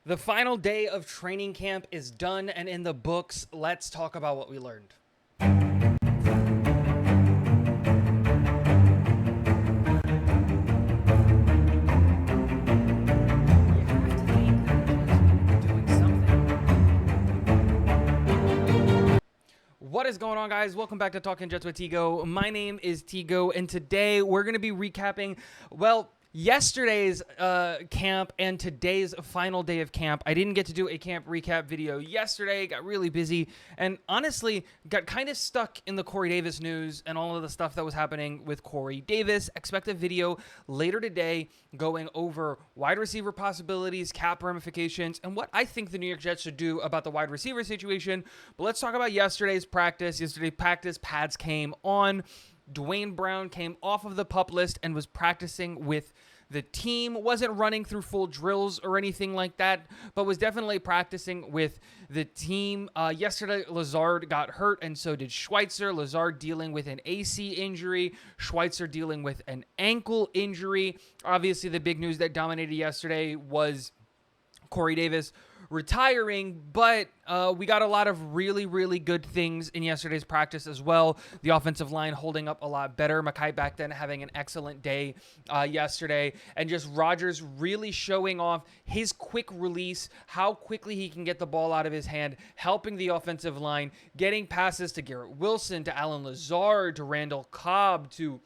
The final day of training camp is done and in the books. Let's talk about what we learned. You have to think that the Jets are going to be doing something. What is going on, guys? Welcome back to Talking Jets with Tigo. My name is Tigo, and today we're going to be recapping, yesterday's camp and today's final day of camp. I didn't get to do a camp recap video yesterday, got really busy, and honestly got kind of stuck in the Corey Davis news and all of the stuff that was happening with Corey Davis. Expect a video later today going over wide receiver possibilities, cap ramifications, and what I think the New York Jets should do about the wide receiver situation. But let's talk about yesterday's practice. Yesterday's practice, pads came on. Dwayne Brown came off of the PUP list and was practicing with the team. Wasn't running through full drills or anything like that, but was definitely practicing with the team. Yesterday, Lazard got hurt, and so did Schweitzer. Lazard dealing with an AC injury. Schweitzer dealing with an ankle injury. Obviously, the big news that dominated yesterday was Corey Davis retiring, but we got a lot of really, really good things in yesterday's practice as well. The offensive line holding up a lot better. Mekhi Becton having an excellent day yesterday, and just Rodgers really showing off his quick release, how quickly he can get the ball out of his hand, helping the offensive line, getting passes to Garrett Wilson, to Allen Lazard, to Randall Cobb, to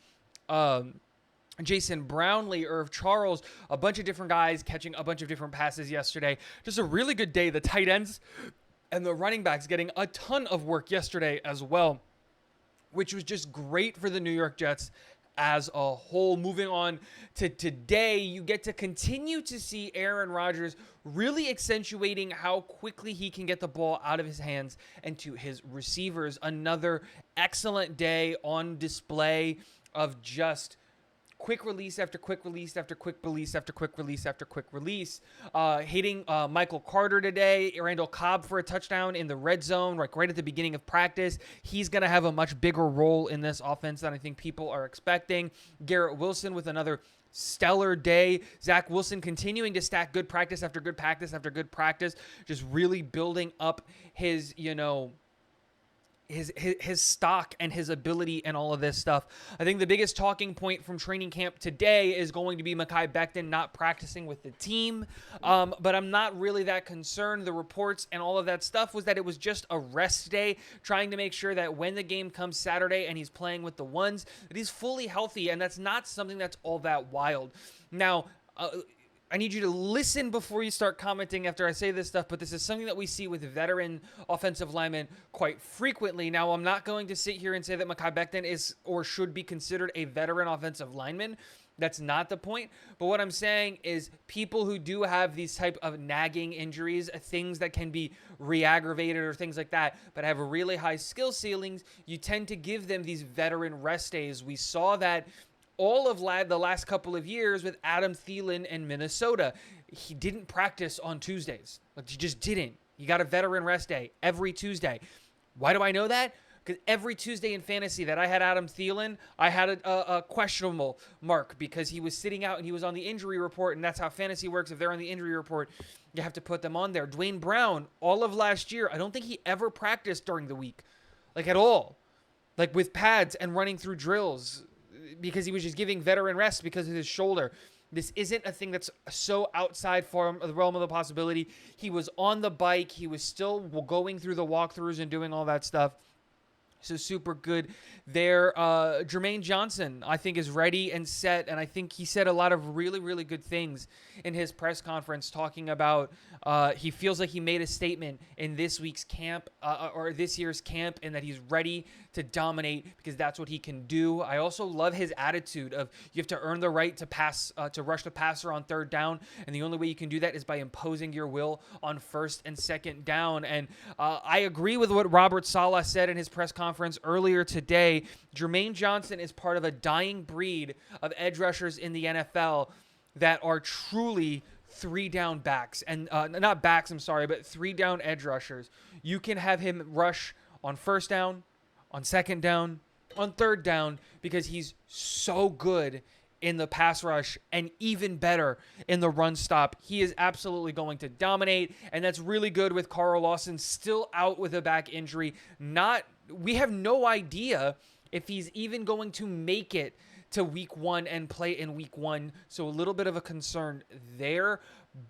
Jason Brownlee, Irv Charles, a bunch of different guys catching a bunch of different passes yesterday. Just a really good day. The tight ends and the running backs getting a ton of work yesterday as well, which was just great for the New York Jets as a whole. Moving on to today, you get to continue to see Aaron Rodgers really accentuating how quickly he can get the ball out of his hands and to his receivers. Another excellent day on display of just quick release after quick release after quick release after quick release after quick release. Hitting Michael Carter today, Randall Cobb for a touchdown in the red zone, like right at the beginning of practice. He's going to have a much bigger role in this offense than I think people are expecting. Garrett Wilson with another stellar day. Zach Wilson continuing to stack good practice after good practice after good practice, just really building up his, his stock and his ability and all of this stuff. I think the biggest talking point from training camp today is going to be Mekhi Becton not practicing with the team, but I'm not really that concerned. The reports and all of that stuff was that it was just a rest day, trying to make sure that when the game comes Saturday and he's playing with the ones, that he's fully healthy, and that's not something that's all that wild. Now, I need you to listen before you start commenting after I say this stuff, but this is something that we see with veteran offensive linemen quite frequently. Now, I'm not going to sit here and say that Mekhi Becton is or should be considered a veteran offensive lineman. That's not the point. But what I'm saying is people who do have these type of nagging injuries, things that can be re-aggravated or things like that, but have really high skill ceilings, you tend to give them these veteran rest days. We saw that all of the last couple of years with Adam Thielen in Minnesota. He didn't practice on Tuesdays. Like, he just didn't. You got a veteran rest day every Tuesday. Why do I know that? Because every Tuesday in fantasy that I had Adam Thielen, I had a questionable mark because he was sitting out and he was on the injury report, and that's how fantasy works. If they're on the injury report, you have to put them on there. Dwayne Brown, all of last year, I don't think he ever practiced during the week, like at all, like with pads and running through drills, because he was just giving veteran rest because of his shoulder. This isn't a thing that's so outside from the realm of the possibility. He was on the bike. He was still going through the walkthroughs and doing all that stuff. So super good there. Jermaine Johnson, I think, is ready and set, and I think he said a lot of really, really good things in his press conference, talking about he feels like he made a statement in this week's camp or this year's camp, and that he's ready to dominate because that's what he can do. I also love his attitude of you have to earn the right to pass, to rush the passer on third down, and the only way you can do that is by imposing your will on first and second down. And I agree with what Robert Saleh said in his press conference earlier today. Jermaine Johnson is part of a dying breed of edge rushers in the NFL that are truly three down backs, and not backs, I'm sorry, but three down edge rushers. You can have him rush on first down, on second down, on third down, because he's so good in the pass rush and even better in the run stop. He is absolutely going to dominate, and that's really good with Carl Lawson still out with a back injury. We have no idea if he's even going to make it to week 1 and play in week 1. So a little bit of a concern there,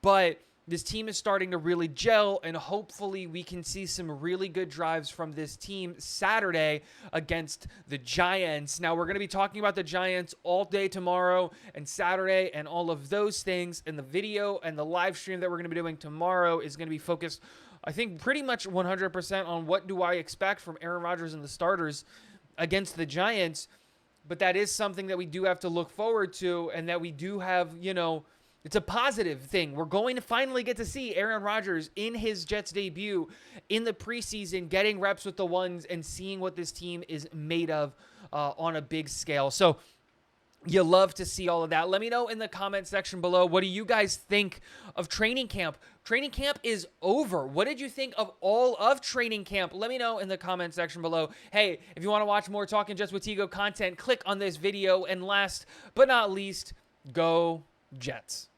but this team is starting to really gel, and hopefully we can see some really good drives from this team Saturday against the Giants. Now, we're going to be talking about the Giants all day tomorrow and Saturday and all of those things. And the video and the live stream that we're going to be doing tomorrow is going to be focused, I think, pretty much 100% on what do I expect from Aaron Rodgers and the starters against the Giants. But that is something that we do have to look forward to, and that we do have, it's a positive thing. We're going to finally get to see Aaron Rodgers in his Jets debut in the preseason, getting reps with the ones and seeing what this team is made of on a big scale. So you love to see all of that. Let me know in the comment section below. What do you guys think of training camp? Training camp is over. What did you think of all of training camp? Let me know in the comment section below. Hey, if you want to watch more Talking Jets with Tego content, click on this video. And last but not least, go Jets.